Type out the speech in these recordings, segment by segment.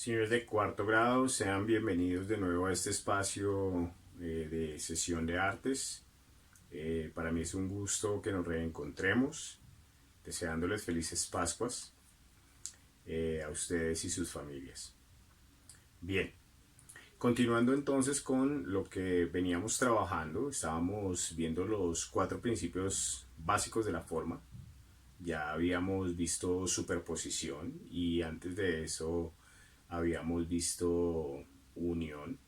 Señores de cuarto grado, sean bienvenidos de nuevo a este espacio de sesión de artes. Para mí es un gusto que nos reencontremos, deseándoles felices Pascuas a ustedes y sus familias. Bien, continuando entonces con lo que veníamos trabajando, estábamos viendo los 4 principios básicos de la forma. Ya habíamos visto superposición y antes de eso habíamos visto unión.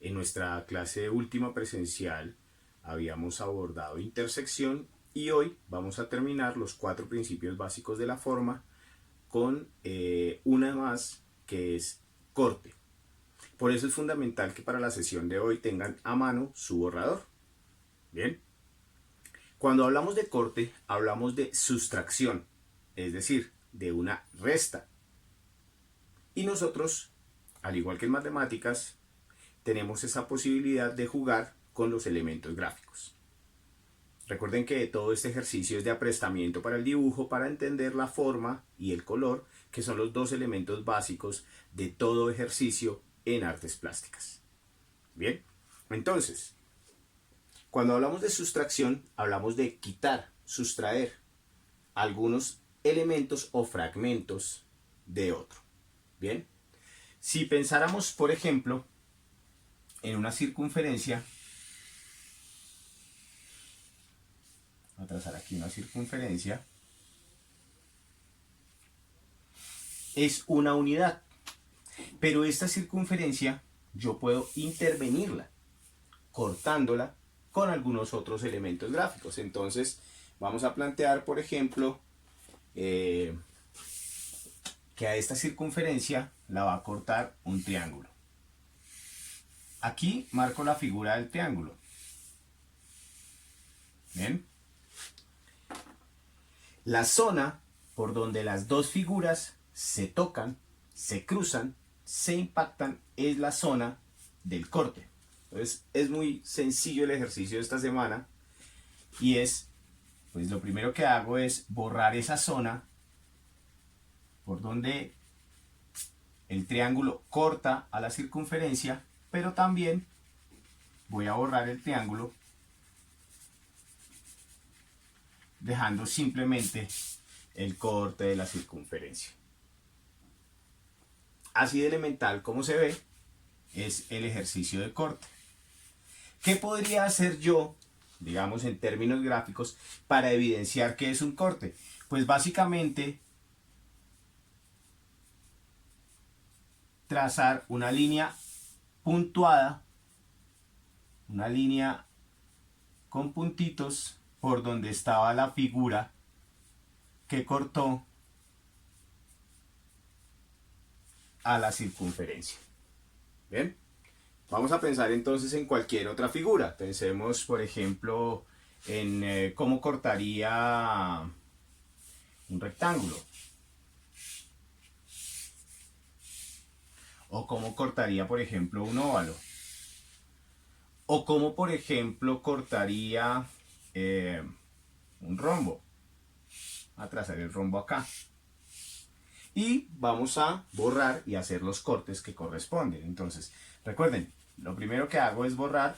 En nuestra clase última presencial habíamos abordado intersección y hoy vamos a terminar los 4 principios básicos de la forma con una más que es corte. Por eso es fundamental que para la sesión de hoy tengan a mano su borrador. Bien. Cuando hablamos de corte, hablamos de sustracción, es decir, de una resta. Y nosotros, al igual que en matemáticas, tenemos esa posibilidad de jugar con los elementos gráficos. Recuerden que todo este ejercicio es de aprestamiento para el dibujo para entender la forma y el color, que son los 2 elementos básicos de todo ejercicio en artes plásticas. Bien, entonces, cuando hablamos de sustracción, hablamos de quitar, sustraer algunos elementos o fragmentos de otro. Bien, si pensáramos, por ejemplo, en una circunferencia, voy a trazar aquí una circunferencia, es una unidad, pero esta circunferencia yo puedo intervenirla, cortándola con algunos otros elementos gráficos. Entonces vamos a plantear, por ejemplo, que a esta circunferencia la va a cortar un triángulo. Aquí marco la figura del triángulo. ¿Bien? La zona por donde las dos figuras se tocan, se cruzan, se impactan, es la zona del corte. Entonces es muy sencillo el ejercicio de esta semana y es, pues lo primero que hago es borrar esa zona por donde el triángulo corta a la circunferencia, pero también voy a borrar el triángulo dejando simplemente el corte de la circunferencia. Así de elemental como se ve es el ejercicio de corte. ¿Qué podría hacer yo, digamos en términos gráficos, para evidenciar que es un corte? Pues básicamente trazar una línea puntuada, una línea con puntitos por donde estaba la figura que cortó a la circunferencia. ¿Bien? Vamos a pensar entonces en cualquier otra figura. Pensemos, por ejemplo, en cómo cortaría un rectángulo. O cómo cortaría, por ejemplo, un óvalo. O cómo, por ejemplo, cortaría un rombo. A trazar el rombo acá. Y vamos a borrar y hacer los cortes que corresponden. Entonces, recuerden, lo primero que hago es borrar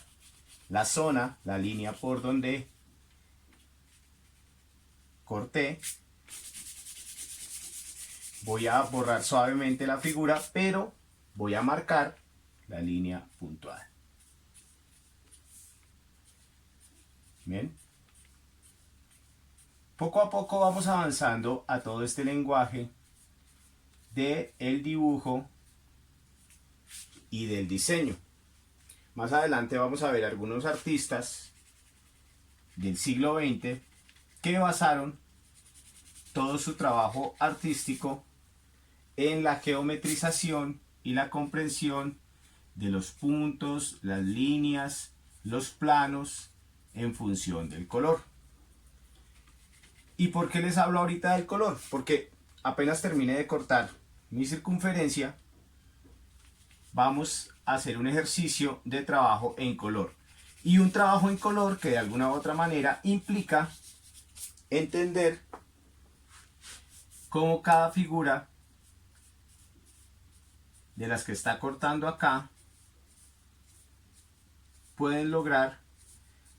la zona, la línea por donde corté. Voy a borrar suavemente la figura, pero voy a marcar la línea puntuada. Bien. Poco a poco vamos avanzando a todo este lenguaje del dibujo y del diseño. Más adelante vamos a ver algunos artistas del siglo XX que basaron todo su trabajo artístico en la geometrización y la comprensión de los puntos, las líneas, los planos en función del color. ¿Y por qué les hablo ahorita del color? Porque apenas termine de cortar mi circunferencia, vamos a hacer un ejercicio de trabajo en color. Y un trabajo en color que de alguna u otra manera implica entender cómo cada figura de las que está cortando acá pueden lograr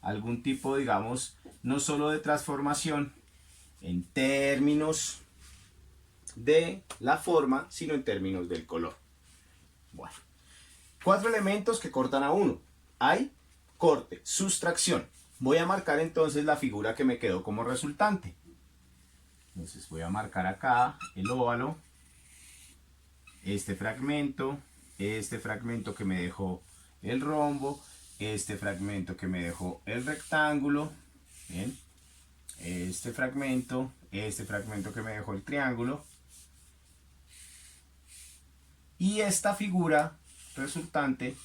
algún tipo, digamos, no solo de transformación en términos de la forma, sino en términos del color. Bueno, 4 elementos que cortan a uno. Hay corte, sustracción. Voy a marcar entonces la figura que me quedó como resultante. Entonces voy a marcar acá el óvalo, este fragmento que me dejó el rombo, este fragmento que me dejó el rectángulo, bien, este fragmento que me dejó el triángulo, y esta figura resultante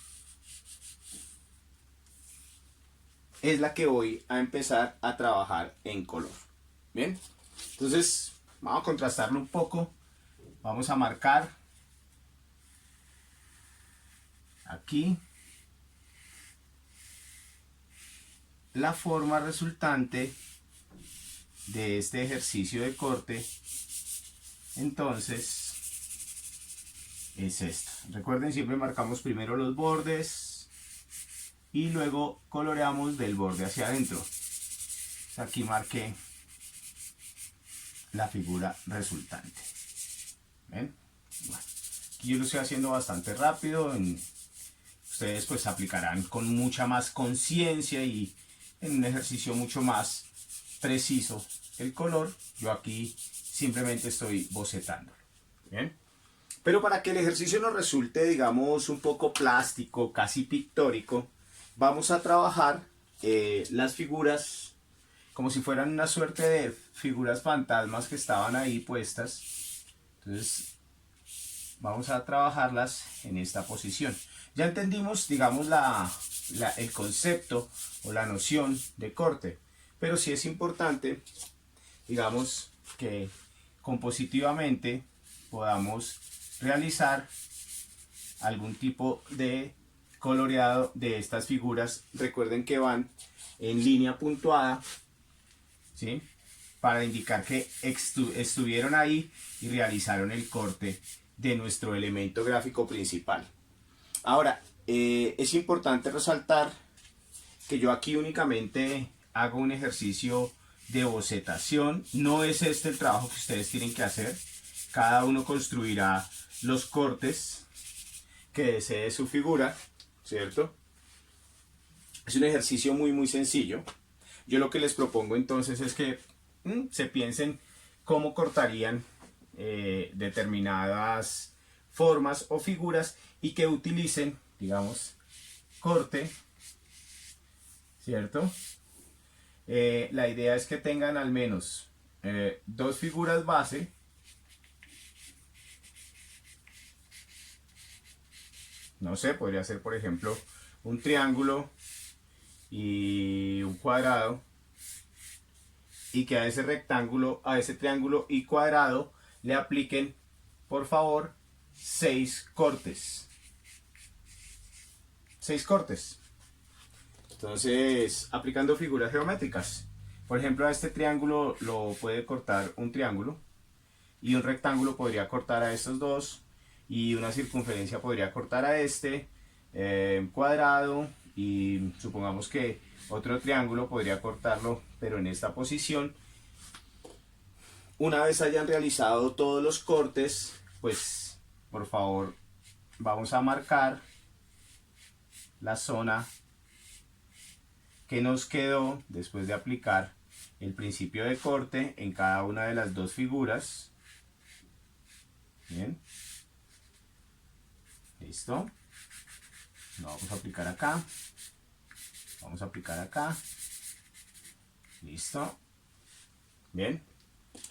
es la que voy a empezar a trabajar en color. Bien, entonces vamos a contrastarlo un poco. Vamos a marcar aquí la forma resultante de este ejercicio de corte. Entonces es esto. Recuerden, siempre marcamos primero los bordes y luego coloreamos del borde hacia adentro. Aquí marqué la figura resultante. ¿Ven? Bueno, aquí yo lo estoy haciendo bastante rápido. Ustedes pues aplicarán con mucha más conciencia y en un ejercicio mucho más preciso el color. Yo aquí simplemente estoy bocetándolo. ¿Bien? Pero para que el ejercicio nos resulte, digamos, un poco plástico, casi pictórico, vamos a trabajar las figuras como si fueran una suerte de figuras fantasmas que estaban ahí puestas. Entonces vamos a trabajarlas en esta posición. Ya entendimos, digamos, el concepto o la noción de corte, pero sí es importante, digamos, que compositivamente podamos realizar algún tipo de coloreado de estas figuras. Recuerden que van en línea puntuada, ¿sí?, para indicar que estuvieron ahí y realizaron el corte de nuestro elemento gráfico principal. Ahora, es importante resaltar que yo aquí únicamente hago un ejercicio de bocetación. No es este el trabajo que ustedes tienen que hacer. Cada uno construirá los cortes que desee su figura, ¿cierto? Es un ejercicio muy sencillo. Yo lo que les propongo entonces es que se piensen cómo cortarían determinadas formas o figuras y que utilicen, digamos, corte, ¿cierto? La idea es que tengan al menos 2 figuras base, no sé, podría ser por ejemplo un triángulo y un cuadrado, y que a ese rectángulo, a ese triángulo y cuadrado le apliquen, por favor, 6 cortes. 6 cortes. Entonces, aplicando figuras geométricas. Por ejemplo, a este triángulo lo puede cortar un triángulo, y un rectángulo podría cortar a estos dos, y una circunferencia podría cortar a este cuadrado, y supongamos que otro triángulo podría cortarlo, pero en esta posición. Una vez hayan realizado todos los cortes, pues por favor vamos a marcar la zona que nos quedó después de aplicar el principio de corte en cada una de las 2 figuras. Bien, listo. Lo vamos a aplicar acá, vamos a aplicar acá, listo. Bien,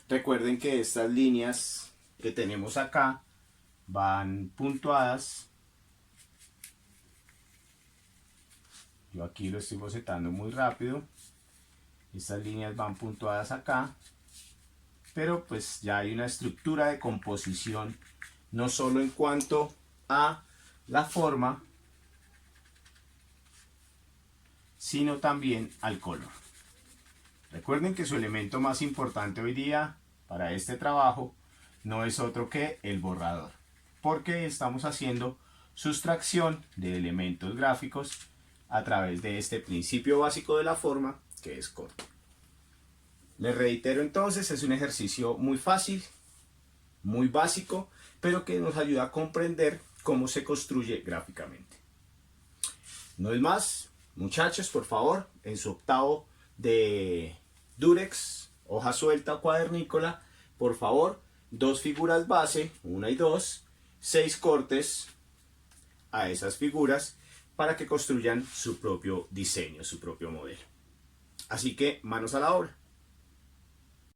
recuerden que estas líneas que tenemos acá van puntuadas. Yo aquí lo estoy bocetando muy rápido. Estas líneas van puntuadas acá, pero pues ya hay una estructura de composición, no solo en cuanto a la forma, sino también al color. Recuerden que su elemento más importante hoy día para este trabajo no es otro que el borrador. porque estamos haciendo sustracción de elementos gráficos a través de este principio básico de la forma, que es corte. Les reitero entonces, es un ejercicio muy fácil, muy básico, pero que nos ayuda a comprender cómo se construye gráficamente. No es más, muchachos, por favor, en su octavo de Durex, hoja suelta o cuadernícola, por favor, 2 figuras base, 1 y 2, 6 cortes a esas figuras para que construyan su propio diseño, su propio modelo. Así que manos a la obra.